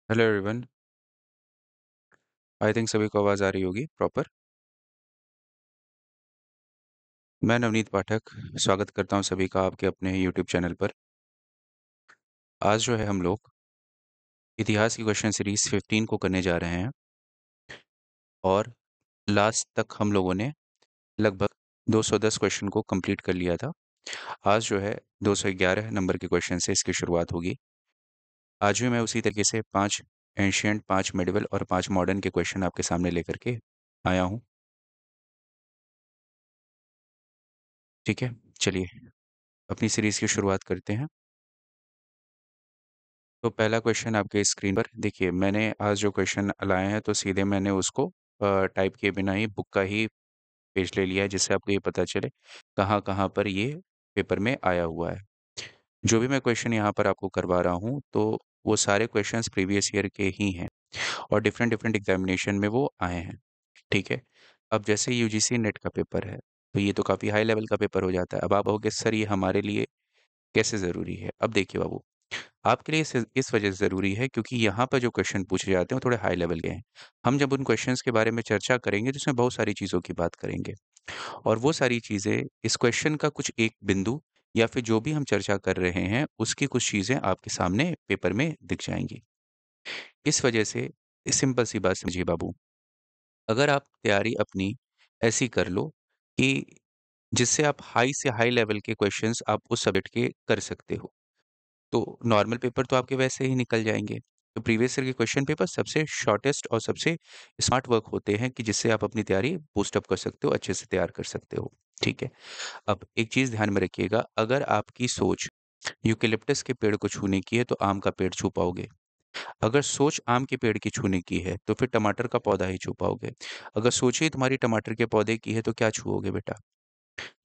Hello everyone. I think सभी को आवाज़ आ रही होगी प्रॉपर। मैं नवनीत पाठक स्वागत करता हूं सभी का आपके अपने यूट्यूब चैनल पर। आज जो है हम लोग इतिहास की क्वेश्चन सीरीज 15 को करने जा रहे हैं और लास्ट तक हम लोगों ने लगभग 210 क्वेश्चन को कंप्लीट कर लिया था। आज जो है 211 नंबर के क्वेश्चन से इसकी शुरुआत होगी। आज भी मैं उसी तरीके से 5 एंशियंट, 5 मेडिवल और 5 मॉडर्न के क्वेश्चन आपके सामने लेकर के आया हूँ। ठीक है, चलिए अपनी सीरीज की शुरुआत करते हैं। तो पहला क्वेश्चन आपके स्क्रीन पर देखिए। मैंने आज जो क्वेश्चन लाए हैं तो सीधे मैंने उसको टाइप किए बिना ही बुक का ही पेज ले लिया है, जिससे आपको ये पता चले कहाँ कहाँ पर ये पेपर में आया हुआ है। जो भी मैं क्वेश्चन यहाँ पर आपको करवा रहा हूँ तो वो सारे क्वेश्चंस प्रीवियस ईयर के ही हैं और डिफरेंट डिफरेंट एग्जामिनेशन में वो आए हैं। ठीक है, अब जैसे यूजीसी नेट का पेपर है तो ये तो काफ़ी हाई लेवल का पेपर हो जाता है। अब आप कहोगे सर ये हमारे लिए कैसे ज़रूरी है? अब देखिए बाबू, आपके लिए इस वजह से ज़रूरी है क्योंकि यहाँ पर जो क्वेश्चन पूछे जाते हैं वो थोड़े हाई लेवल के हैं। हम जब उन क्वेश्चंस के बारे में चर्चा करेंगे तो उसमें बहुत सारी चीज़ों की बात करेंगे और वो सारी चीज़ें इस क्वेश्चन का कुछ एक बिंदु या फिर जो भी हम चर्चा कर रहे हैं उसकी कुछ चीज़ें आपके सामने पेपर में दिख जाएंगी। इस वजह से सिंपल सी बात समझिए बाबू, अगर आप तैयारी अपनी ऐसी कर लो कि जिससे आप हाई से हाई लेवल के क्वेश्चंस आप उस सब्जेक्ट के कर सकते हो, तो नॉर्मल पेपर तो आपके वैसे ही निकल जाएँगे। तो प्रीवियस ईयर के क्वेश्चन पेपर सबसे शॉर्टेस्ट और सबसे स्मार्ट वर्क होते हैं कि जिससे आप अपनी तैयारी बूस्ट अप कर सकते हो, अच्छे से तैयार कर सकते हो। ठीक है? अब एक चीज़ ध्यान में रखिएगा, अगर आपकी सोच यूकेलिप्टस के पेड़ को छूने की है तो आम का पेड़ छू पाओगे। अगर सोच आम के पेड़ की छूने की है तो फिर टमाटर का पौधा ही छू पाओगे। अगर सोच ही तुम्हारी टमाटर के पौधे की है तो क्या छुओगे बेटा?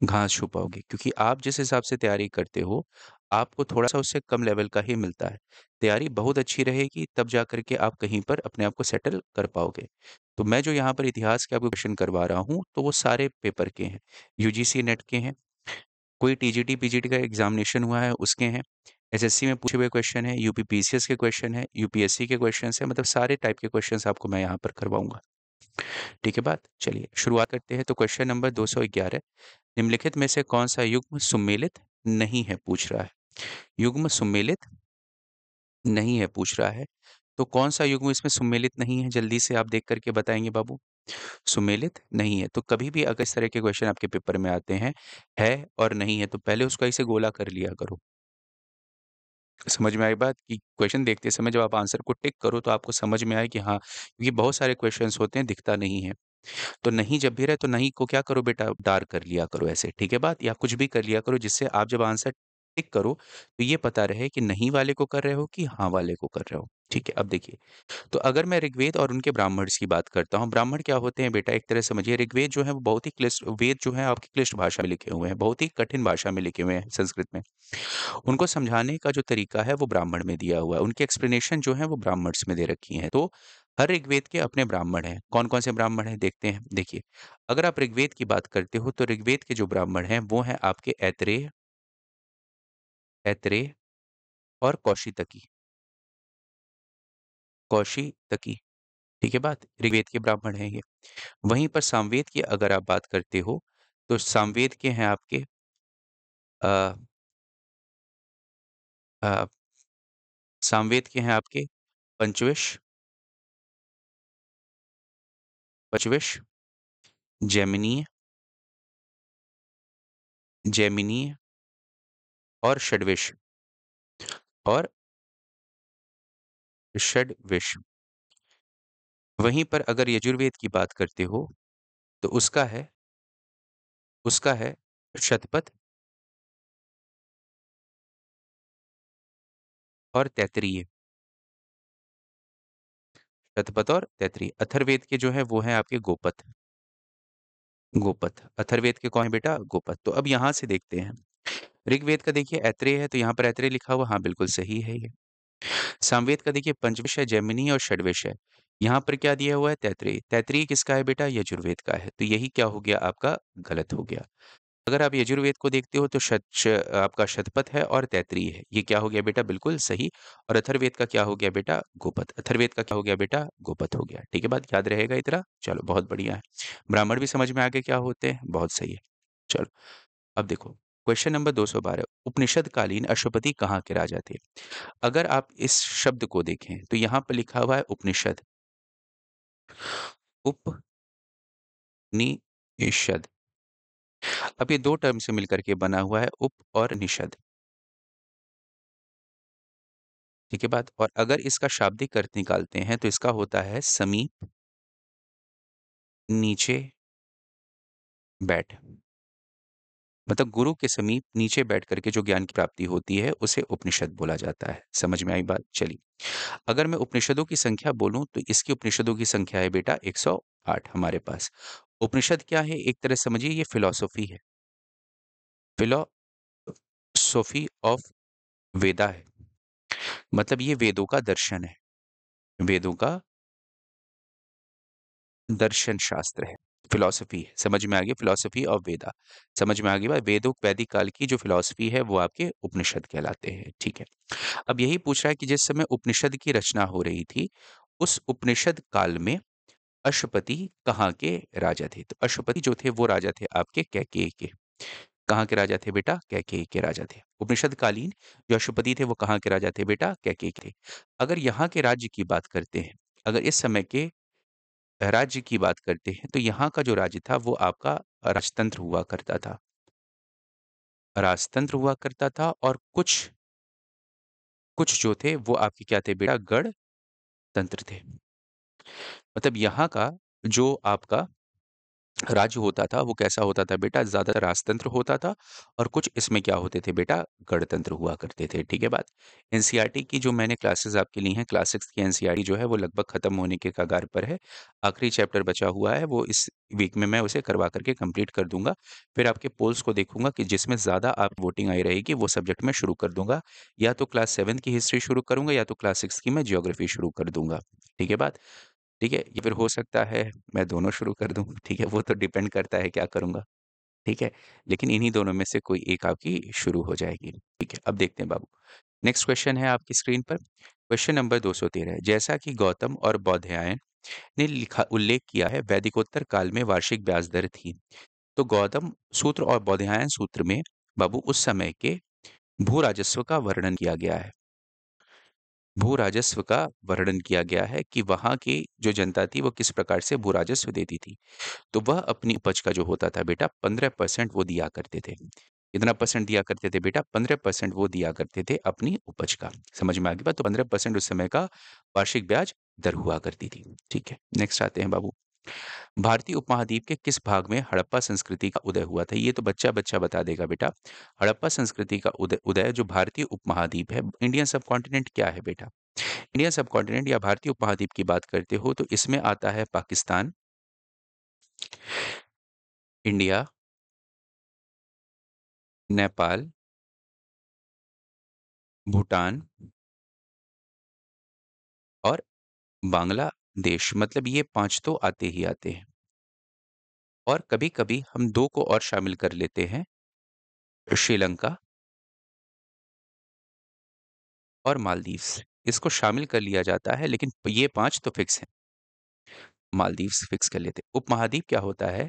घास छू पाओगे, क्योंकि आप जिस हिसाब से तैयारी करते हो, आपको थोड़ा-सा उससे कम लेवल का ही मिलता है। तैयारी बहुत अच्छी रहेगी तब जा कर के आप कहीं पर अपने आप को सेटल कर पाओगे। तो मैं जो यहाँ पर इतिहास के आपको क्वेश्चन करवा रहा हूँ, तो वो सारे पेपर के हैं। यूजीसी नेट के हैं, कोई टीजीटी, पीजीटी का एग्ज़ामिनेशन हुआ है उसके हैं, एसएससी में पूछे हुए क्वेश्चन हैं, यूपी पीसीएस के क्वेश्चन हैं, यूपीएससी के क्वेश्चन्स हैं, मतलब सारे टाइप के क्वेश्चन्स आपको मैं यहाँ पर करवाऊँगा। ठीक है बात? चलिए शुरुआत करते हैं। तो क्वेश्चन नंबर 211, निम्नलिखित में से कौन सा युग्म सुमेलित नहीं है पूछ रहा है। युग्म सुमेलित नहीं है पूछ रहा है, तो कौन सा युग्म इसमें सुमेलित नहीं है जल्दी से आप देख करके बताएंगे बाबू। सुमेलित नहीं है तो कभी भी अगर इस तरह के क्वेश्चन आपके पेपर में आते हैं है और नहीं है तो पहले उसको ऐसे गोला कर लिया करो। समझ में आई बात कि क्वेश्चन देखते समय जब आप आंसर को टिक करो तो आपको समझ में आए कि हाँ, क्योंकि बहुत सारे क्वेश्चंस होते हैं दिखता नहीं है। तो नहीं जब भी रहे तो नहीं को क्या करो बेटा, डार्क कर लिया करो ऐसे, ठीक है बात? या कुछ भी कर लिया करो जिससे आप जब आंसर टिक करो तो ये पता रहे कि नहीं वाले को कर रहे हो कि हाँ वाले को कर रहे हो। ठीक है, अब देखिए, तो अगर मैं ऋग्वेद और उनके ब्राह्मण्स की बात करता हूँ, ब्राह्मण क्या होते हैं बेटा, एक तरह से समझिए ऋग्वेद जो है वो बहुत ही क्लिष्ट वेद जो है आपकी क्लिष्ट भाषा में लिखे हुए हैं, बहुत ही कठिन भाषा में लिखे हुए हैं संस्कृत में। उनको समझाने का जो तरीका है वो ब्राह्मण में दिया हुआ है, उनकी एक्सप्लेनेशन जो है वो ब्राह्मण्स में दे रखी है। तो हर ऋग्वेद के अपने ब्राह्मण हैं। कौन कौन से ब्राह्मण हैं देखते हैं। देखिए, अगर आप ऋग्वेद की बात करते हो तो ऋग्वेद के जो ब्राह्मण हैं वो हैं आपके ऐतरेय, ऐतरेय और कौशितकी, कौशितकी। ठीक है बात, ऋग्वेद के ब्राह्मण हैं ये। वहीं पर सामवेद की अगर आप बात करते हो तो सामवेद के हैं आपके अ, अ, सामवेद के हैं आपके पंचविश, पचविश, जैमिनीय, जैमिनीय और षड्विश और षड्विश। वहीं पर अगर यजुर्वेद की बात करते हो तो उसका है शतपथ और तैत्तिरीय, शतपथ और तैत्तिरीय। अथर्ववेद के जो है वो है आपके गोपथ, गोपथ। अथर्ववेद के कौन है बेटा, गोपथ। तो अब यहाँ से देखते हैं, ऋग्वेद का देखिए ऐत्रेय है तो यहाँ पर ऐत्रेय लिखा हुआ, हाँ बिल्कुल सही है ये। सामवेद का देखिए पंचविश है, जैमिनी और षड्विश है। यहाँ पर क्या दिया हुआ है, तैत्तिरीय। तैत्तिरीय किसका है बेटा, यजुर्वेद का है। तो यही क्या हो गया आपका, गलत हो गया। अगर आप यजुर्वेद को देखते हो तो आपका शतपथ है और तैत्तिरीय है। ये क्या हो गया बेटा? बिल्कुल सही। और अथर्ववेद का क्या हो गया बेटा? गोपथ। अथर्ववेद का क्या हो गया बेटा? गोपथ हो गया। ठीक है, बात याद रहेगा इतना? चलो बहुत बढ़िया है। ब्राह्मण भी समझ में आ गए क्या होते हैं? बहुत सही है। चलो अब देखो, क्वेश्चन नंबर 212, उपनिषद कालीन अश्वपति कहाँ के राजा थे? अगर आप इस शब्द को देखें तो यहाँ पर लिखा हुआ है उपनिषद, उपनिषद। अब ये दो टर्म से मिलकर के बना हुआ है, उप और निषद। ठीक है बात। और अगर इसका शाब्दिक अर्थ निकालते हैं तो इसका होता है समीप, नीचे, बैठ। मतलब गुरु के समीप नीचे बैठ करके जो ज्ञान की प्राप्ति होती है उसे उपनिषद बोला जाता है। समझ में आई बात? चलिए, अगर मैं उपनिषदों की संख्या बोलूं तो इसकी उपनिषदों की संख्या है बेटा 108 हमारे पास। उपनिषद क्या है? एक तरह से समझिए ये फिलॉसफी है, फिलॉसफी ऑफ वेदा है। मतलब ये वेदों का दर्शन है, वेदों का दर्शन शास्त्र है, फिलॉसफी है। समझ में आ गया? फिलॉसफी ऑफ वेदा। समझ में आ गई बात? वेदों वैदिक काल की जो फिलॉसफी है वो आपके उपनिषद कहलाते हैं। ठीक है, अब यही पूछ रहा है कि जिस समय उपनिषद की रचना हो रही थी उस उपनिषद काल में अश्वपति कहाँ के राजा थे? तो अश्वपति जो थे वो राजा थे आपके कैकेयी के। कहाँ के राजा थे बेटा? कैकेयी के राजा थे। उपनिषद कालीन जो अश्वपति थे वो कहाँ के राजा थे बेटा? कैकेयी के थे। अगर यहाँ के राज्य की बात करते हैं, अगर इस समय के राज्य की बात करते हैं तो यहाँ का जो राज्य था वो आपका राजतंत्र हुआ करता था, राजतंत्र हुआ करता था। और कुछ कुछ जो थे वो आपके क्या थे बेटा? गणतंत्र थे। मतलब यहाँ का जो आपका राज्य होता था वो कैसा होता था बेटा? ज्यादातर राजतंत्र होता था और कुछ इसमें क्या होते थे बेटा? गणतंत्र हुआ करते थे। ठीक है बात। एनसीईआरटी की जो मैंने क्लासेस आपके ली हैं, क्लास 6 की एनसीईआरटी जो है वो लगभग खत्म होने के कगार पर है। आखिरी चैप्टर बचा हुआ है, वो इस वीक में मैं उसे करवा करके कंप्लीट कर दूंगा। फिर आपके पोल्स को देखूंगा कि जिसमें ज्यादा आप वोटिंग आई रहेगी वो सब्जेक्ट में शुरू कर दूंगा। या तो क्लास 7 की हिस्ट्री शुरू करूंगा या तो क्लास 6 की मैं जियोग्राफी शुरू कर दूंगा। ठीक है बात। ठीक है, या फिर हो सकता है मैं दोनों शुरू कर दूं। ठीक है, वो तो डिपेंड करता है क्या करूंगा। ठीक है, लेकिन इन्हीं दोनों में से कोई एक आपकी शुरू हो जाएगी। ठीक है, अब देखते हैं बाबू। नेक्स्ट क्वेश्चन है आपकी स्क्रीन पर, क्वेश्चन नंबर 213। जैसा कि गौतम और बौधायन ने लिखा उल्लेख किया है वैदिकोत्तर काल में वार्षिक ब्याज दर थी, तो गौतम सूत्र और बौधायन सूत्र में बाबू उस समय के भू राजस्व का वर्णन किया गया है। भू राजस्व का वर्णन किया गया है कि वहां की जो जनता थी वो किस प्रकार से भू राजस्व देती थी। तो वह अपनी उपज का जो होता था बेटा 15% वो दिया करते थे। कितना परसेंट दिया करते थे बेटा? 15% वो दिया करते थे अपनी उपज का। समझ में आ गई बात? तो 15% उस समय का वार्षिक ब्याज दर हुआ करती थी। ठीक है, नेक्स्ट आते हैं बाबू। भारतीय उपमहाद्वीप के किस भाग में हड़प्पा संस्कृति का उदय हुआ था? ये तो बच्चा बच्चा बता देगा बेटा। हड़प्पा संस्कृति का उदय उदय जो भारतीय उपमहाद्वीप है, इंडियन सब कॉन्टिनेंट क्या है बेटा? इंडियन सब कॉन्टिनेंट या भारतीय उपमहाद्वीप की बात करते हो तो इसमें आता है पाकिस्तान, इंडिया, नेपाल, भूटान और बांग्लादेश। मतलब ये 5 तो आते ही आते हैं। और कभी-कभी हम 2 को और शामिल कर लेते हैं, श्रीलंका और मालदीव्स। इसको शामिल कर लिया जाता है लेकिन ये 5 तो फिक्स हैं। मालदीव्स फिक्स कर लेते हैं। उपमहाद्वीप क्या होता है?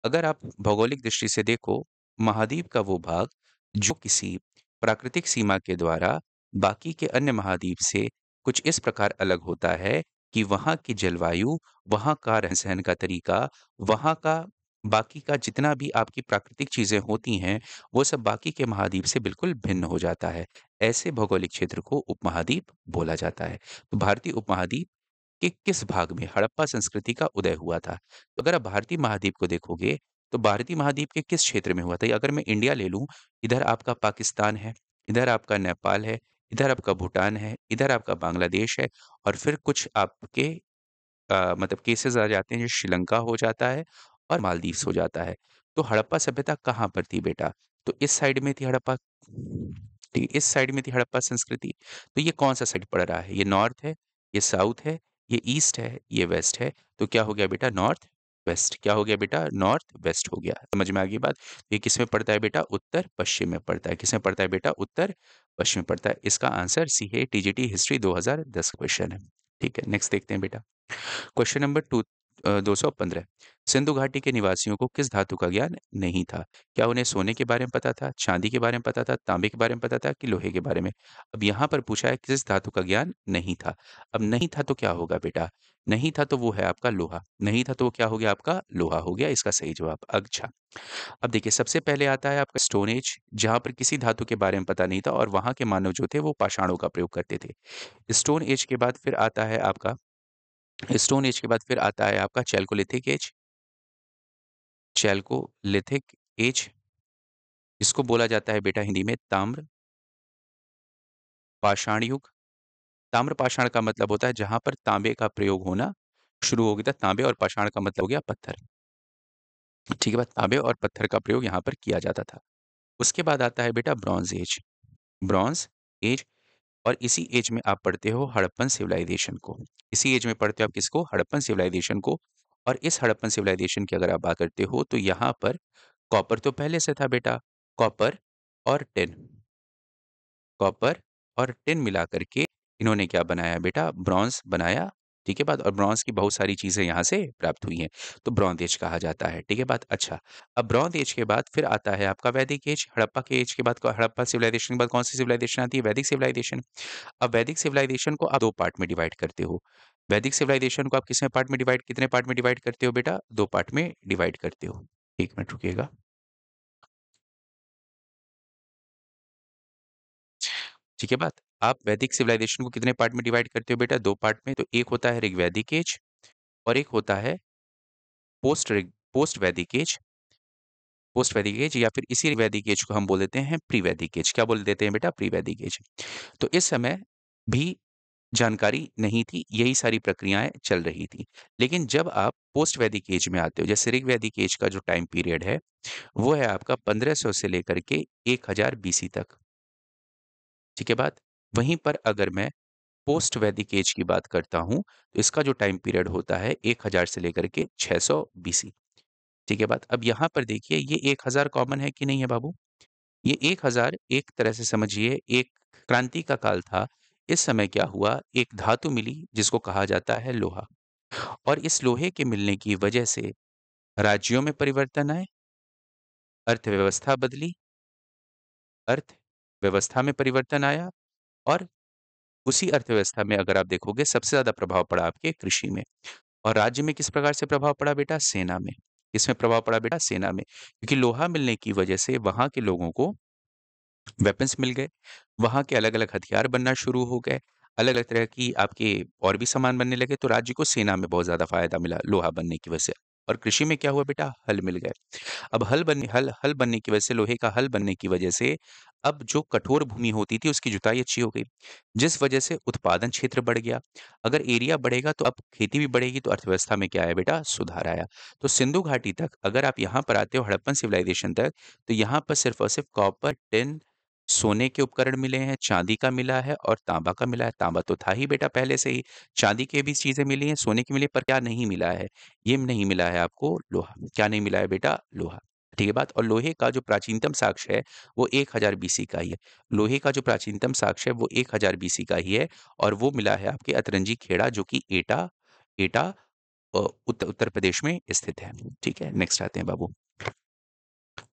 अगर आप भौगोलिक दृष्टि से देखो, महाद्वीप का वो भाग जो किसी प्राकृतिक सीमा के द्वारा बाकी के अन्य महाद्वीप से कुछ इस प्रकार अलग होता है कि वहाँ की जलवायु, वहाँ का रहन-सहन का तरीका, वहाँ का बाकी का जितना भी आपकी प्राकृतिक चीज़ें होती हैं, वो सब बाकी के महाद्वीप से बिल्कुल भिन्न हो जाता है। ऐसे भौगोलिक क्षेत्र को उपमहाद्वीप बोला जाता है। तो भारतीय उपमहाद्वीप कि किस भाग में हड़प्पा संस्कृति का उदय हुआ था। तो अगर आप भारतीय महाद्वीप को देखोगे, तो भारतीय महाद्वीप के किस क्षेत्र में हुआ था? या अगर मैं इंडिया ले लूँ, इधर आपका पाकिस्तान है, इधर आपका नेपाल है, इधर आपका भूटान है, इधर आपका बांग्लादेश है और फिर कुछ आपके मतलब केसेज़ आ जाते हैं जो श्रीलंका हो जाता है और मालदीव्स हो जाता है। तो हड़प्पा सभ्यता कहाँ पर थी बेटा? तो इस साइड में थी हड़प्पा, ठीक है, इस साइड में थी हड़प्पा संस्कृति। तो ये कौन-सा साइड पड़ रहा है? ये नॉर्थ है, ये साउथ है, ये ईस्ट है, ये वेस्ट है। तो क्या हो गया बेटा? North west. क्या हो गया बेटा? नॉर्थ वेस्ट हो गया। समझ में आ गई बात? ये किसमें पड़ता है बेटा? उत्तर पश्चिम में पड़ता है। किसमें पड़ता है बेटा? उत्तर पश्चिम में पड़ता है। इसका आंसर सी है। टीजीटी हिस्ट्री 2010 क्वेश्चन है। ठीक है, नेक्स्ट देखते हैं बेटा। Question number 215। सिंधु घाटी के निवासियों को किस धातु का ज्ञान नहीं था? क्या उन्हें सोने के बारे में पता था, चांदी के बारे में पता था, तांबे के बारे में पता था कि लोहे के बारे में? अब यहाँ पर पूछा है किस धातु का ज्ञान नहीं था। अब नहीं था तो क्या होगा बेटा? नहीं था तो वो है आपका लोहा। नहीं था तो वो क्या हो गया? आपका लोहा हो गया इसका सही जवाब। अच्छा, अब देखिए सबसे पहले आता है आपका स्टोन एज, जहाँ पर किसी धातु के बारे में पता नहीं था और वहाँ के मानव जो थे वो पाषाणों का प्रयोग करते थे। स्टोन एज के बाद फिर आता है आपका स्टोन एज के बाद फिर आता है आपका चैल्कोलिथिक एज। चैल्कोलिथिक एज, इसको बोला जाता है बेटा हिंदी में ताम्र पाषाण युग। ताम्र पाषाण का मतलब होता है जहां पर तांबे का प्रयोग होना शुरू हो गया था। तांबे और पाषाण का मतलब हो गया पत्थर। ठीक है बात, तांबे और पत्थर का प्रयोग यहाँ पर किया जाता था। उसके बाद आता है बेटा ब्रॉन्ज एज। ब्रॉन्ज एज, और इसी एज में आप पढ़ते हो हड़प्पन सिविलाइजेशन को। इसी एज में पढ़ते हो आप किसको? हड़प्पन सिविलाइजेशन को। और इस हड़प्पन सिविलाइजेशन की अगर आप बात करते हो तो यहाँ पर कॉपर तो पहले से था बेटा। कॉपर और टिन, कॉपर और टिन मिला करके इन्होंने क्या बनाया बेटा? ब्रॉन्ज बनाया। ठीक है बात, और ब्रॉन्ज की बहुत सारी चीजें यहाँ से प्राप्त हुई हैं, तो ब्रॉन्ज एज कहा जाता है। ठीक है बात। अच्छा, अब ब्रॉन्ज एज के बाद फिर आता है आपका वैदिक एज। हड़प्पा के एज के बाद, हड़प्पा सिविलाइजेशन के बाद कौन सी सिविलाइजेशन आती है? वैदिक सिविलाइजेशन। अब वैदिक सिविलाइजेशन को आप दो पार्ट में डिवाइड करते हो। वैदिक सिविलाइजेशन को आप कितने पार्ट में डिवाइड करते हो बेटा? दो पार्ट में डिवाइड करते हो। एक मिनट रुकिएगा। ठीक है बात। आप वैदिक सिविलाइजेशन को कितने पार्ट में डिवाइड करते हो बेटा? दो पार्ट में। तो एक होता है ऋग्वैदिक एज और एक होता है पोस्ट वैदिक एज। पोस्ट वैदिक एज या फिर इसी वैदिक एज को हम बोल देते हैं प्री वैदिक एज। क्या बोल देते हैं बेटा? प्री वैदिक एज। तो इस समय भी जानकारी नहीं थी, यही सारी प्रक्रियाएं चल रही थी। लेकिन जब आप पोस्ट वैदिक एज में आते हो, जैसे ऋग वैदिक एज का जो टाइम पीरियड है वो है आपका 1500 से लेकर के 1000 बीसी तक। ठीक है बात। वहीं पर अगर मैं पोस्ट वैदिक एज की बात करता हूं तो इसका जो टाइम पीरियड होता है 1000 से लेकर के 600 बीसी। ठीक है बात। अब यहां पर देखिए ये 1000 कॉमन है कि नहीं है बाबू? ये 1000 एक तरह से समझिए एक क्रांति का काल था। इस समय क्या हुआ? एक धातु मिली जिसको कहा जाता है लोहा, और इस लोहे के मिलने की वजह से राज्यों में परिवर्तन आए, अर्थव्यवस्था बदली, अर्थव्यवस्था में परिवर्तन आया, और उसी अर्थव्यवस्था में अगर आप देखोगे सबसे ज्यादा प्रभाव पड़ा आपके कृषि में। और राज्य में किस प्रकार से प्रभाव पड़ा बेटा? सेना में। किसमें प्रभाव पड़ा बेटा? सेना में, क्योंकि लोहा मिलने की वजह से वहां के लोगों को वेपन्स मिल गए, वहाँ के अलग-अलग हथियार बनना शुरू हो गए, अलग-अलग तरह की आपके और भी सामान बनने लगे, तो राज्य को सेना में बहुत ज़्यादा फ़ायदा मिला लोहा बनने की वजह से। और कृषि में क्या हुआ बेटा? हल मिल गए। अब हल बनने की वजह से, लोहे का हल बनने की वजह से अब जो कठोर भूमि होती थी उसकी जुताई अच्छी हो गई, जिस वजह से उत्पादन क्षेत्र बढ़ गया। अगर एरिया बढ़ेगा तो अब खेती भी बढ़ेगी, तो अर्थव्यवस्था में क्या आया बेटा? सुधार आया। तो सिंधु घाटी तक अगर आप यहाँ पर आते हो, हड़प्पन सिविलाइजेशन तक, तो यहाँ पर सिर्फ और सिर्फ कॉपर, टिन, सोने के उपकरण मिले हैं, चांदी का मिला है और तांबा का मिला है। तांबा तो था ही बेटा पहले से ही। चांदी की भी चीजें मिली हैं, सोने की मिली है, पर क्या नहीं मिला है? ये नहीं मिला है आपको लोहा। क्या नहीं मिला है बेटा? लोहा। ठीक है बात। और लोहे का जो प्राचीनतम साक्ष्य है वो 1000 बीसी का ही है। लोहे का जो प्राचीनतम साक्ष्य है वो 1000 बीसी का ही है, और वो मिला है आपके अतरंजी खेड़ा, जो कि एटा एटा उत्तर प्रदेश में स्थित है। ठीक है, नेक्स्ट आते हैं बाबू।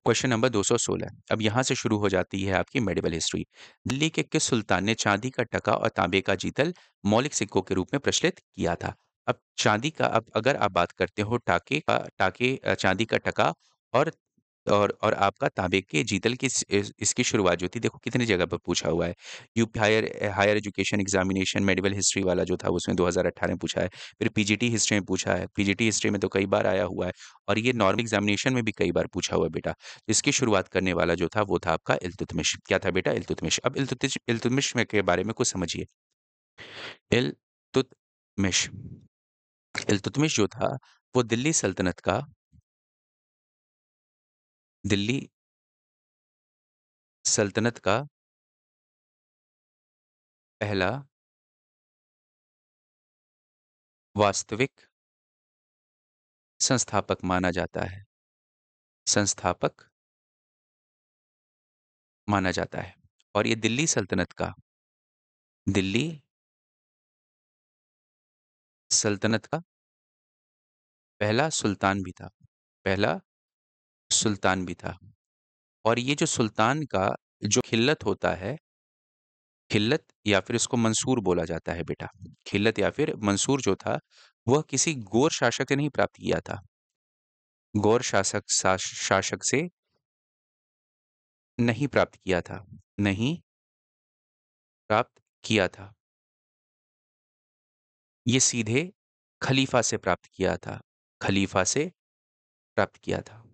Question number 216। अब यहाँ से शुरू हो जाती है आपकी मेडिवल हिस्ट्री। दिल्ली के किस सुल्तान ने चांदी का टका और तांबे का जीतल मौलिक सिक्कों के रूप में प्रचलित किया था? अब चांदी का, अब अगर आप बात करते हो चांदी का टका और और आपका तांबे के जीतल की इसकी शुरुआत जो थी, देखो कितनी जगह पर पूछा हुआ है। UP higher higher education examination medieval history वाला जो था उसमें 2018 में पूछा है। फिर पीजीटी हिस्ट्री में पूछा है। पीजीटी हिस्ट्री में तो कई बार आया हुआ है, और ये नॉर्मल एग्जामिनेशन में भी कई बार पूछा हुआ है बेटा। इसकी शुरुआत करने वाला जो था वो था आपका इल्तुतमिश। क्या था बेटा? इल्तुतमिश। अब इल्तुतमिश में के बारे में कुछ समझिए। इल्तुतमिश इल्तुतमिश जो था वो दिल्ली सल्तनत का पहला वास्तविक संस्थापक माना जाता है। संस्थापक माना जाता है और ये दिल्ली सल्तनत का दिल्ली सल्तनत का पहला सुल्तान भी था। पहला सुल्तान भी था और ये जो सुल्तान का जो खिल्लत होता है, खिल्लत या फिर इसको मंसूर बोला जाता है बेटा। खिल्लत या फिर मंसूर जो था, वह किसी गौर शासक से नहीं प्राप्त किया था। गौर शासक से नहीं प्राप्त किया था। नहीं प्राप्त किया था। ये सीधे खलीफा से प्राप्त किया था। खलीफा से प्राप्त किया था।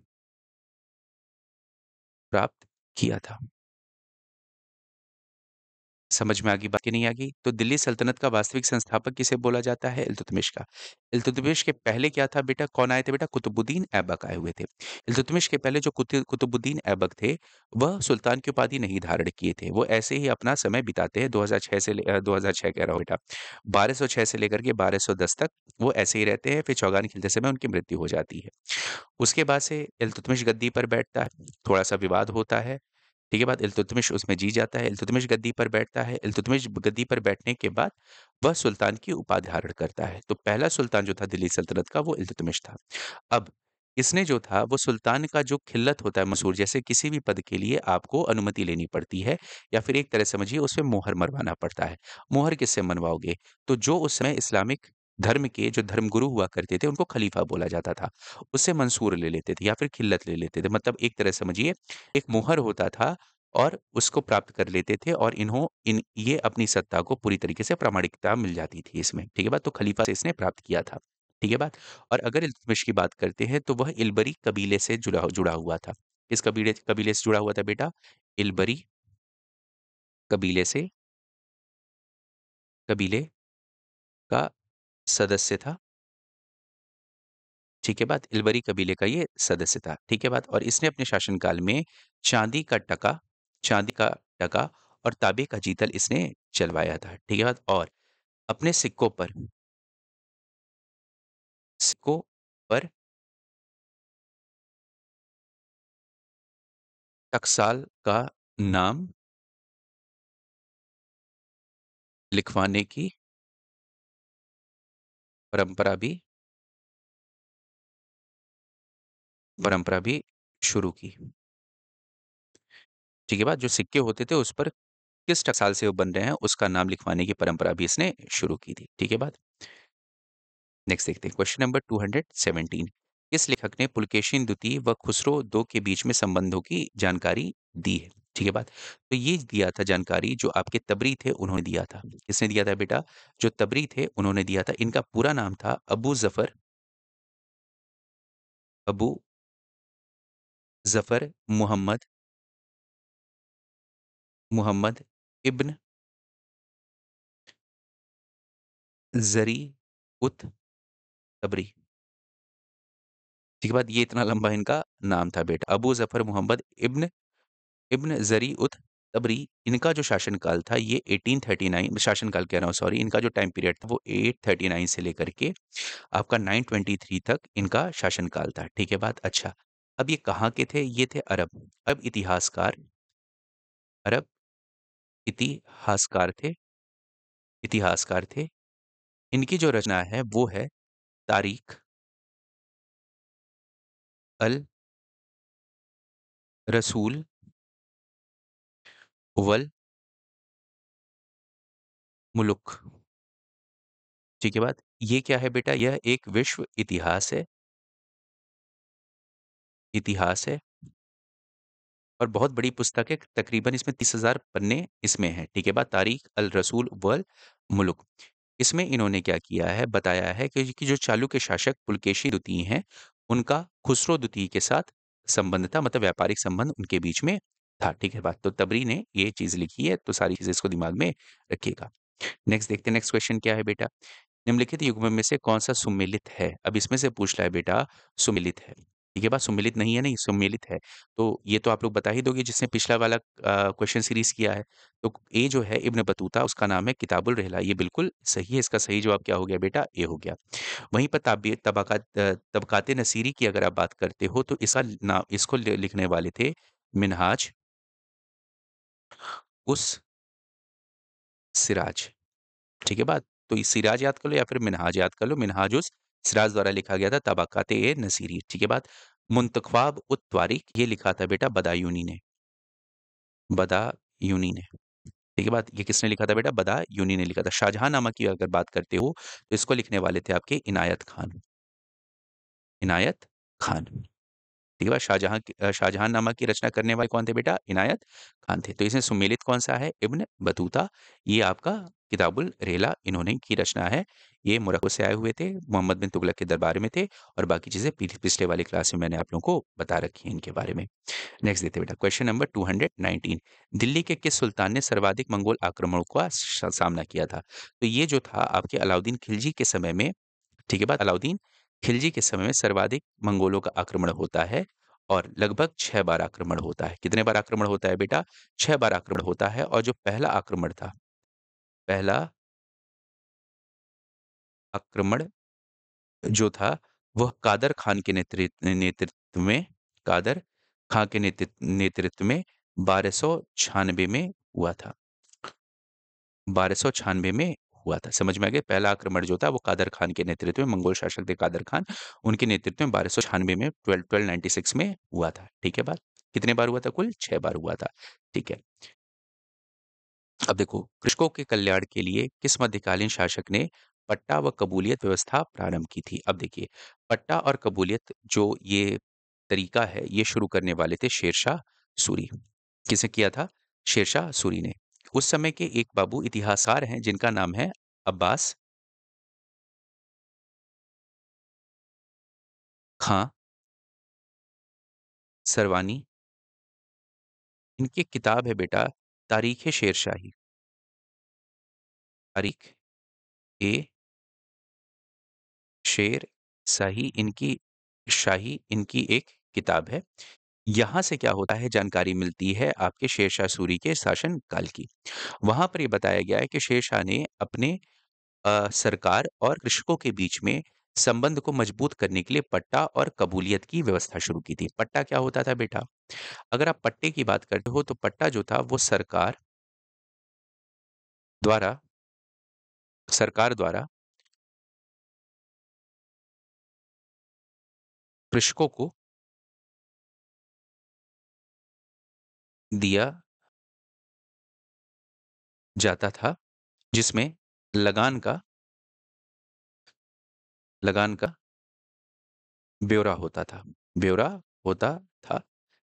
प्राप्त किया था। समझ में आ गई बात कि नहीं आ गई? तो दिल्ली सल्तनत का वास्तविक संस्थापक किसे बोला जाता है? इल्तुतमिश का। इल्तुतमिश के पहले क्या था बेटा? कौन आए थे बेटा? कुतुबुद्दीन ऐबक आए हुए थे। इल्तुतमिश के पहले जो कुतुबुद्दीन ऐबक थे, वह सुल्तान की उपाधि नहीं धारण किए थे। वो ऐसे ही अपना समय बिताते हैं 2006 से 2006 कह रहा हूँ बेटा, 1206 से लेकर के 1210 तक वो ऐसे ही रहते हैं, फिर चौगान खिलते समय उनकी मृत्यु हो जाती है। उसके बाद से इल्तुतमिश गद्दी पर बैठता है, थोड़ा-सा विवाद होता है। ठीक है बात, इल्तुतमिश उसमें जीत जाता है, इल्तुतमिश गद्दी पर बैठता है, इल्तुतमिश गद्दी पर बैठने के बाद वह सुल्तान की उपाधि धारण करता है। तो पहला सुल्तान जो था दिल्ली सल्तनत का वो इल्तुतमिश था। अब इसने जो था वो सुल्तान का जो खिल्लत होता है मसूर, जैसे किसी भी पद के लिए आपको अनुमति लेनी पड़ती है या फिर एक तरह समझिए उसमें मोहर मरवाना पड़ता है। मोहर किससे मनवाओगे? तो जो उस समय इस्लामिक धर्म के जो धर्मगुरु हुआ करते थे उनको खलीफा बोला जाता था। उससे मंसूर ले लेते थे या फिर खिल्लत ले लेते थे। मतलब एक तरह समझिए एक मोहर होता था और उसको प्राप्त कर लेते थे और ये अपनी सत्ता को पूरी तरीके से प्रामाणिकता मिल जाती थी इसमें। ठीक है बात? तो खलीफा से इसने प्राप्त किया था। ठीक है बात? और अगर इल्तुतमिश की बात करते हैं तो वह इल्बरी कबीले से जुड़ा जुड़ा हुआ था। किस कबीले कबीले से जुड़ा हुआ था बेटा? इल्बरी कबीले से कबीले का सदस्य था। ठीक है बात? इल्बरी कबीले का ये सदस्य था। ठीक है बात? और इसने अपने शासनकाल में चांदी का टका चांदी का टका और तांबे का जीतल इसने चलवाया था। ठीक है बात? और अपने सिक्कों पर टकसाल का नाम लिखवाने की परंपरा भी परंपरा भी शुरू की। ठीक है बात? जो सिक्के होते थे उस पर किस टकसाल से वो बन रहे हैं उसका नाम लिखवाने की परंपरा भी इसने शुरू की थी। ठीक है बात? नेक्स्ट देखते हैं क्वेश्चन नंबर 217। किस लेखक ने पुलकेशिन द्वितीय व खुसरो दो के बीच में संबंधों की जानकारी दी है? ठीक है बात? तो ये दिया था जानकारी जो आपके तबरी थे उन्होंने दिया था। किसने दिया था बेटा? जो तबरी थे उन्होंने दिया था। इनका पूरा नाम था अबू ज़फ़र मुहम्मद इब्न ज़री उत तबरी। ठीक है बात? ये इतना लंबा इनका नाम था बेटा। अबू ज़फ़र मुहम्मद इब्न इब्न ज़री उत तबरी। इनका जो शासनकाल था ये 1839 शासनकाल कह रहा हूँ सॉरी, इनका जो टाइम पीरियड था वो 839 से लेकर के आपका 923 तक इनका शासनकाल था। ठीक है बात? अच्छा, अब ये कहाँ के थे? ये थे अरब। अरब इतिहासकार थे इतिहासकार थे। इनकी जो रचना है वो है तारीख अल रसूल वल मुलुक। ठीक है बात? ये क्या है बेटा? यह एक विश्व इतिहास है और बहुत बड़ी पुस्तक है। तकरीबन इसमें 30,000 पन्ने इसमें हैं। ठीक है बात? तारीख अल रसूल वल मुलुक। इसमें इन्होंने क्या किया है? बताया है कि जो चालुक्य शासक पुलकेशी द्वितीय हैं, उनका खुसरो द्वितीय के साथ संबंध था, मतलब व्यापारिक संबंध उनके बीच में था। ठीक है बात? तो तबरी ने ये चीज़ लिखी है, तो सारी चीज़ें इसको दिमाग में रखिएगा। नेक्स्ट देखते हैं, नेक्स्ट क्वेश्चन क्या है बेटा? निम्नलिखित युग्म में से कौन-सा सुमेलित है? अब इसमें से पूछ रहा है बेटा, सुमेलित है। ठीक है बात, सुमेलित नहीं है, नहीं सुमेलित है। तो ये तो आप लोग बता ही दोगे जिसने पिछला वाला क्वेश्चन सीरीज़ किया है। तो ए जो है इब्न बतूता उसका नाम है किताबुल रिहला, ये बिल्कुल सही है, इसका सही जवाब क्या हो गया बेटा? ए हो गया। वहीं पर तबकात नसीरी की अगर आप बात करते हो तो इसको लिखने वाले थे मिनहाज उस सिराज। ठीक है बात? तो ये सिराज याद कर लो या फिर मिनहाज याद कर लो। मिनहाज उस सिराज द्वारा लिखा गया था तबकात-ए-नसीरी। ठीक है बात? मुंतख्वाब उत तारीख ये लिखा था बेटा बदायूनी ने। बदायूनी ने। ठीक है बात? ये किसने लिखा था बेटा? बदायूनी ने लिखा था। शाहजहांनामा की अगर बात करते हो तो इसको लिखने वाले थे आपके इनायत खान। इनायत खान। ठीक है बात? शाहजहांनामा की रचना करने वाले कौन थे बेटा? इनायत खान थे। तो इसमें सुमेलित कौन-सा है? Ibn Battuta. ये आपका किताबुल रेला इन्होंने की रचना है। ये मोरक्को से आए हुए थे, मोहम्मद बिन तुगलक के दरबार में थे और बाकी चीज़ें पिछले वाली क्लास में मैंने आप लोगों को बता रखी हैं इनके बारे में। नेक्स्ट देखते हैं बेटा क्वेश्चन नंबर 219। दिल्ली के किस सुल्तान ने सर्वाधिक मंगोल आक्रमणों का सामना किया था? तो ये जो था आपके अलाउद्दीन खिलजी के समय में। ठीक है बात? अलाउद्दीन खिलजी के समय में सर्वाधिक मंगोलों का आक्रमण होता है और लगभग 6 बार आक्रमण होता है। कितने बार आक्रमण होता है बेटा? 6 बार आक्रमण होता है और जो पहला आक्रमण था, पहला आक्रमण जो था वह कादर खान के नेतृत्व में, कादर खां के नेतृत्व में 1296 में हुआ था। 1296 में हुआ था। समझ में आ गया? पहला आक्रमण जो था वो कादर खान के नेतृत्व में, मंगोल शासक थे कादर खान, उनके नेतृत्व में 1296 में 1296 में हुआ था। ठीक है बात? कितने बार हुआ था कुल? 6 बार हुआ था। ठीक है। अब देखो कृषकों के कल्याण के लिए किस मध्यकालीन शासक ने पट्टा व कबूलियत व्यवस्था प्रारंभ की थी? अब देखिए पट्टा और कबूलियत जो ये तरीका है ये शुरू करने वाले थे शेरशाह सूरी। किसने किया था? शेरशाह सूरी ने। उस समय के एक बाबू इतिहासकार हैं जिनका नाम है अब्बास खां सरवानी। इनकी किताब है बेटा तारीख शेरशाही। तारीख ए शेर शाही इनकी शाही इनकी एक किताब है। यहाँ से क्या होता है जानकारी मिलती है आपके शेरशाह सूरी के शासन काल की। वहाँ पर ये बताया गया है कि शेरशाह ने अपने सरकार और कृषकों के बीच में संबंध को मजबूत करने के लिए पट्टा और कबूलियत की व्यवस्था शुरू की थी। पट्टा क्या होता था बेटा? अगर आप पट्टे की बात करते हो तो पट्टा जो था वो द्वारा सरकार द्वारा कृषकों को दिया जाता था जिसमें लगान का लगान का ब्यौरा होता था। ब्यौरा होता था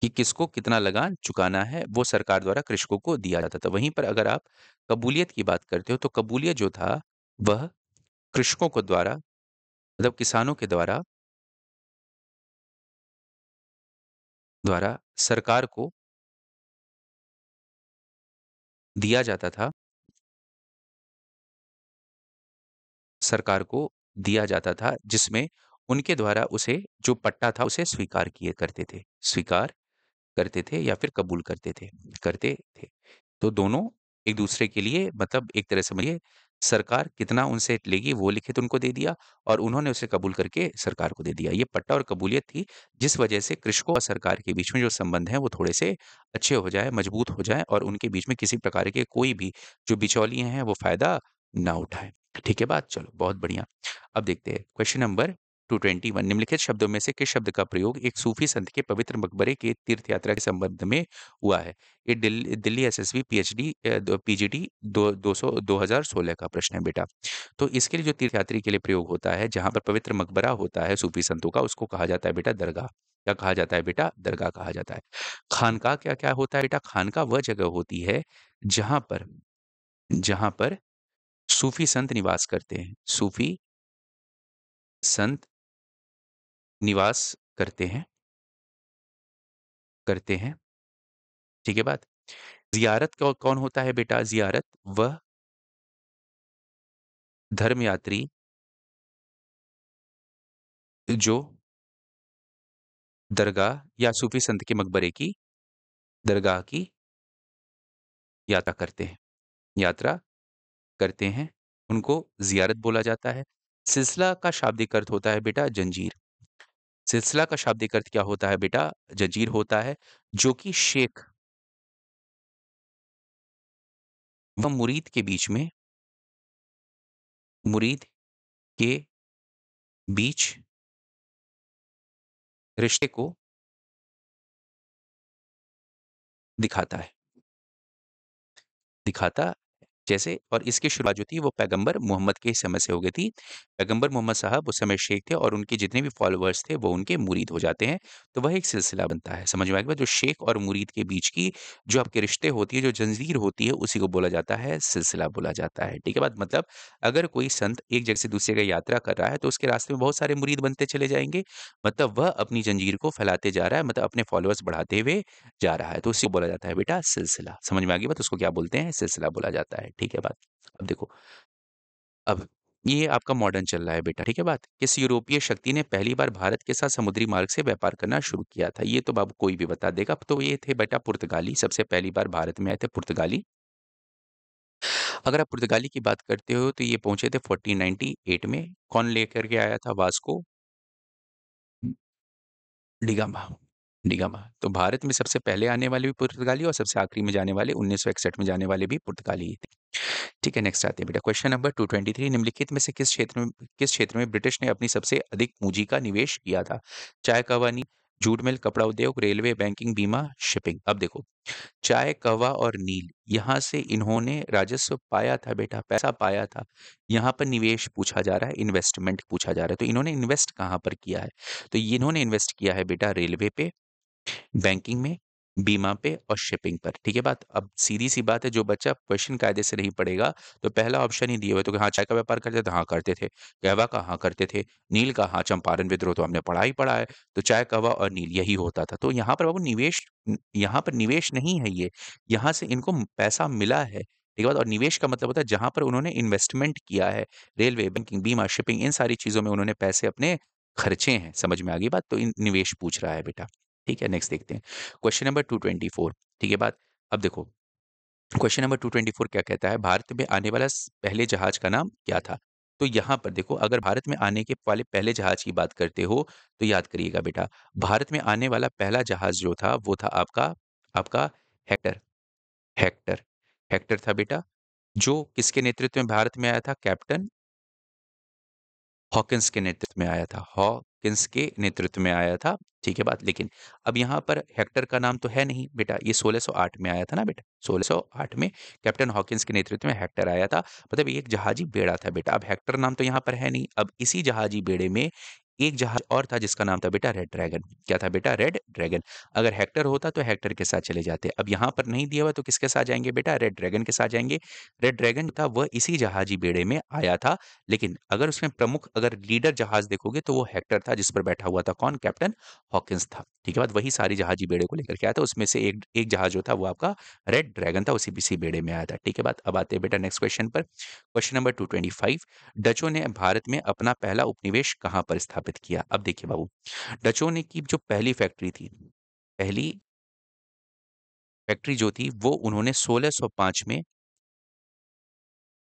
कि किसको कितना लगान चुकाना है, वो सरकार द्वारा कृषकों को दिया जाता था। वहीं पर अगर आप कबूलियत की बात करते हो, तो कबूलियत जो था, वह कृषकों को द्वारा मतलब किसानों के द्वारा सरकार को दिया जाता था सरकार को दिया जाता था, जिसमें उनके द्वारा उसे जो पट्टा था, उसे स्वीकार किए करते थे। स्वीकार करते थे या फिर कबूल करते थे। तो दोनों एक-दूसरे के लिए मतलब एक तरह से समझिए सरकार कितना उनसे लेगी वो लिखित उनको दे दिया और उन्होंने उसे कबूल करके सरकार को दे दिया। ये पट्टा और कबूलियत थी जिस वजह से कृषकों और सरकार के बीच में जो संबंध हैं वो थोड़े से अच्छे हो जाएँ, मजबूत हो जाएँ और उनके बीच में किसी प्रकार के कोई भी जो बिचौलिए हैं वो फ़ायदा ना उठाएँ। ठीक है बात? चलो बहुत बढ़िया। अब देखते हैं क्वेश्चन नंबर 221 निम्नलिखित शब्दों में से किस शब्द का प्रयोग एक सूफी संत के पवित्र मकबरे के तीर्थ यात्रा के संबंध में हुआ है? ये दिल्ली एसएसबी पीएचडी पीजीडी 2016 का प्रश्न है बेटा। तो इसके लिए जो तीर्थयात्री के लिए प्रयोग होता है, जहाँ पर पवित्र मकबरा होता है सूफी संतों का, उसको कहा जाता है बेटा दरगाह। क्या कहा जाता है बेटा? दरगाह कहा जाता है। खानका क्या-क्या होता है बेटा? खानका वह जगह होती है जहाँ पर सूफी संत निवास करते हैं। सूफी संत निवास करते हैं। ठीक है बात? ज़ियारत कौन होता है बेटा? ज़ियारत वह धर्म यात्री जो दरगाह या सूफी संत के मकबरे की दरगाह की यात्रा करते हैं यात्रा करते हैं, उनको ज़ियारत बोला जाता है। सिलसिला का शाब्दिक अर्थ होता है बेटा जंजीर। सिलसिला का शाब्दिक अर्थ क्या होता है बेटा? जंजीर होता है, जो कि शेख व मुरीद के बीच रिश्ते को दिखाता है। दिखाता जैसे और इसकी शुरुआत जो थी वो पैगंबर मोहम्मद के समय से हो गई थी। पैगंबर मोहम्मद साहब उस समय शेख थे और उनके जितने भी फॉलोअर्स थे वो उनके मुरीद हो जाते हैं। तो वह एक सिलसिला बनता है। समझ में आ गया? जो शेख और मुरीद के बीच की जो आपके रिश्ते होती है, जो जंजीर होती है, उसी को बोला जाता है, सिलसिला बोला जाता है। ठीक है बात? मतलब अगर कोई संत एक जगह से दूसरी जगह यात्रा कर रहा है तो उसके रास्ते में बहुत सारे मुरीद बनते चले जाएँगे। मतलब वह अपनी जंजीर को फैलाते जा रहा है, मतलब अपने फॉलोअर्स बढ़ाते हुए जा रहा है, तो उसी को बोला जाता है बेटा सिलसिला। समझ में आ गई बात? उसको क्या बोलते हैं? सिलसिला बोला जाता है। ठीक है बात? अब देखो, अब ये आपका मॉडर्न चल रहा है बेटा, ठीक है बात? किस यूरोपीय शक्ति ने पहली बार भारत के साथ समुद्री मार्ग से व्यापार करना शुरू किया था? ये तो बाबू कोई भी बता देगा। अब तो ये थे बेटा पुर्तगाली, सबसे पहली बार भारत में आए थे पुर्तगाली। अगर आप पुर्तगाली की बात करते हो तो ये पहुँचे थे 1498 में। कौन लेकर के आया था? Vasco da Gama da Gama. तो भारत में सबसे पहले आने वाले भी पुर्तगाली और सबसे आखिरी में जाने वाले 1961 में जाने वाले भी पुर्तगाली ही थे। ठीक है, नेक्स्ट आते हैं बेटा। क्वेश्चन नंबर 223 निम्नलिखित में से किस क्षेत्र में ब्रिटिश ने अपनी सबसे अधिक पूंजी का निवेश किया था? चाय, कवानी, जूट मिल, कपड़ा उद्योग, रेलवे, बैंकिंग, बीमा, शिपिंग। अब देखो, चाय, कवा और नील, यहाँ से इन्होंने राजस्व पाया था बेटा, पैसा पाया था। यहाँ पर निवेश पूछा जा रहा है, इन्वेस्टमेंट पूछा जा रहा है। तो इन्होंने इन्वेस्ट कहाँ पर किया है? तो इन्होंने इन्वेस्ट किया है बेटा रेलवे पे, बैंकिंग में, बीमा पे और शिपिंग पर। ठीक है बात? अब सीधी-सी बात है, जो बच्चा क्वेश्चन कायदे से नहीं पढ़ेगा, तो पहला ऑप्शन ही दिए हुए तो हाँ, चाय का व्यापार करते थे, हाँ करते थे। कहवा का हाँ करते थे। नील का हाँ, चंपारण विद्रोह तो हमने पढ़ा ही पढ़ा है। तो चाय, कहवा और नील यही होता था। तो यहाँ पर बाबू यहाँ पर निवेश नहीं है ये। यहाँ से इनको पैसा मिला है। ठीक है बात? और निवेश का मतलब होता है जहाँ पर उन्होंने इन्वेस्टमेंट किया है। रेलवे, बैंकिंग, बीमा, शिपिंग, इन सारी चीज़ों में उन्होंने पैसे अपने खर्चे हैं। समझ में आ गई बात? तो इन निवेश पूछ रहा है बेटा। ठीक है, नेक्स्ट देखते हैं। Question number 224। ठीक है बात? अब देखो, क्वेश्चन नंबर 224 क्या कहता है? भारत में आने वाला पहले जहाज का नाम क्या था? तो यहाँ पर देखो, अगर भारत में आने के वाले पहले जहाज की बात करते हो तो याद करिएगा बेटा, भारत में आने वाला पहला जहाज जो था वो था आपका आपका हेक्टर। हेक्टर हेक्टर था बेटा, जो किसके नेतृत्व में भारत में आया था? कैप्टन हॉकिंस के नेतृत्व में आया था। हॉकिंस के नेतृत्व में आया था। ठीक है बात? लेकिन अब यहाँ पर हेक्टर का नाम तो है नहीं बेटा, ये 1608 में आया था ना बेटा। 1608 में कैप्टन हॉकिंस के नेतृत्व में हेक्टर आया था। मतलब ये एक जहाजी बेड़ा था बेटा। अब हेक्टर नाम तो यहाँ पर है नहीं। अब इसी जहाजी बेड़े में एक जहाज और था जिसका नाम था बेटा रेड ड्रैगन। क्या था बेटा? Red dragon. अगर हेक्टर होता तो हेक्टर के साथ चले जाते। अब यहाँ पर नहीं दिया हुआ तो किसके साथ जाएंगे बेटा? रेड ड्रैगन के साथ जाएंगे। रेड ड्रैगन था वह इसी जहाजी बेड़े में आया था। लेकिन अगर उसमें प्रमुख अगर लीडर जहाज देखोगे तो वो हेक्टर था, जिस पर बैठा हुआ था कौन? कैप्टन हॉकिंस था। ठीक है बात? वही सारी जहाजी बेड़े को लेकर के आया था। उसमें से एक एक जहाज जो था वो आपका रेड ड्रैगन था, उसी इसी बेड़े में आया था। ठीक है बात? अब आते हैं बेटा नेक्स्ट क्वेश्चन पर। Question number 225। डचों ने भारत में अपना पहला उपनिवेश कहाँ पर स्थापित किया? अब देखिए बाबू, डचों ने की जो पहली फैक्ट्री थी, पहली फैक्ट्री जो थी वो उन्होंने 1605 में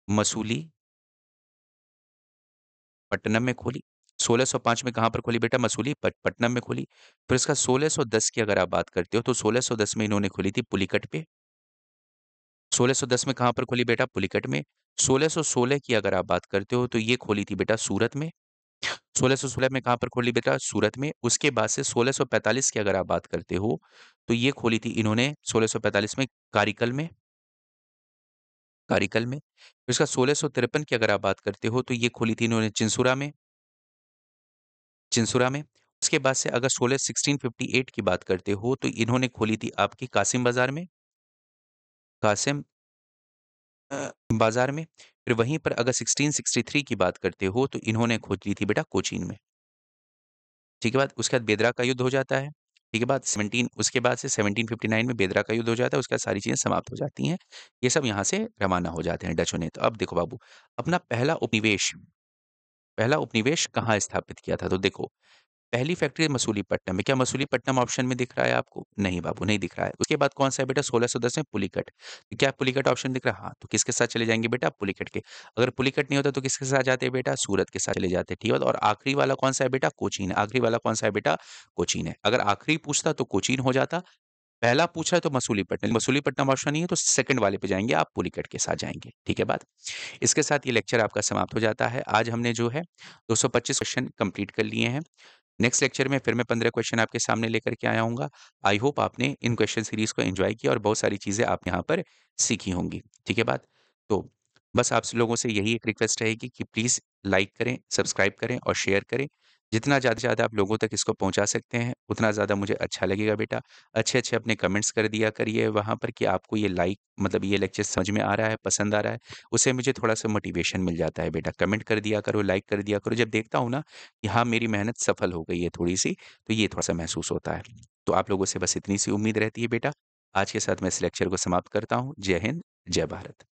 मसूली पट्टनम में खोली। 1605 में कहाँ पर खोली बेटा? मसूली पट्टनम में खोली। फिर इसका 1610 की अगर आप बात करते हो तो 1610 में इन्होंने खोली थी पुलिकट पे। 1610 में कहाँ पर खोली बेटा? पुलिकट में। 1616 की अगर आप बात करते हो तो ये खोली थी बेटा सूरत में। 1616 में कहाँ पर खोली बेटा? सूरत में। उसके बाद से 1645 की अगर आप बात करते हो तो ये खोली थी इन्होंने 1645 में कारीकल में। कारीकल में। फिर इसका 1653 की अगर आप बात करते हो तो ये खोली थी इन्होंने चिंसुरा में। चिंसुरा में। उसके बाद से अगर 1658 की बात करते हो तो इन्होंने खोली थी आपकी कासिम बाज़ार में। कासिम बाज़ार में। फिर वहीं पर अगर 1663 की बात करते हो तो इन्होंने खोली थी बेटा कोचीन में। ठीक है बात? उसके बाद बेदरा का युद्ध हो जाता है। ठीक है बात? 17 उसके बाद से 1759 में बेदरा का युद्ध हो जाता है, उसके बाद सारी चीज़ें समाप्त हो जाती हैं। ये सब यहाँ से रवाना हो जाते हैं डचों ने। तो अब देखो बाबू, अपना पहला उपनिवेश कहाँ स्थापित किया था? तो देखो, पहली फैक्ट्री मसूलीपट्टनम में, क्या मसूलीपट्टनम ऑप्शन में दिख रहा है आपको? नहीं बाबू, नहीं दिख रहा है। उसके बाद कौन-सा है बेटा? 1610 में पुलिकट। क्या पुलिकट ऑप्शन दिख रहा है? हाँ, तो किसके साथ चले जाएँगे बेटा? पुलिकट के। अगर पुलिकट नहीं होता तो किसके साथ जाते बेटा? सूरत के साथ चले जाते, ठीक है? और आखिरी वाला कौन-सा है बेटा? कोचीन है। आखिरी वाला कौन-सा है बेटा? कोचीन है। अगर आखिरी पूछता तो कोचीन हो जाता, पहला पूछ रहा है तो मसूलीपट्टनम, मसूलीपट्टनम ऑप्शन नहीं है तो सेकंड वाले पे जाएँगे आप, पुलिकट के साथ जाएँगे, ठीक है बात? इसके साथ ये लेक्चर आपका समाप्त हो जाता है। आज हमने जो है 225 क्वेश्चन कंप्लीट कर लिए हैं। नेक्स्ट लेक्चर में फिर मैं 15 क्वेश्चन आपके सामने लेकर के आया हूँगा। आई होप आपने इन क्वेश्चन सीरीज़ को एन्जॉय किया और बहुत सारी चीज़ें आप यहाँ पर सीखी होंगी। ठीक है बात? तो बस आप स लोगों से यही एक रिक्वेस्ट रहेगी कि प्लीज़ लाइक करें, सब्सक्राइब करें और शेयर करें। जितना ज़्यादा से ज़्यादा आप लोगों तक इसको पहुँचा सकते हैं, उतना ज़्यादा मुझे अच्छा लगेगा बेटा। अच्छे-अच्छे अपने कमेंट्स कर दिया करिए वहाँ पर कि आपको ये मतलब ये लेक्चर समझ में आ रहा है, पसंद आ रहा है। उससे मुझे थोड़ा-सा मोटिवेशन मिल जाता है बेटा। कमेंट कर दिया करो, लाइक कर दिया करो। जब देखता हूँ ना कि हाँ, मेरी मेहनत सफल हो गई है थोड़ी-सी, तो ये थोड़ा-सा महसूस होता है। तो आप लोगों से बस इतनी सी उम्मीद रहती है बेटा। आज के साथ मैं इस लेक्चर को समाप्त करता हूँ। जय हिंद, जय भारत।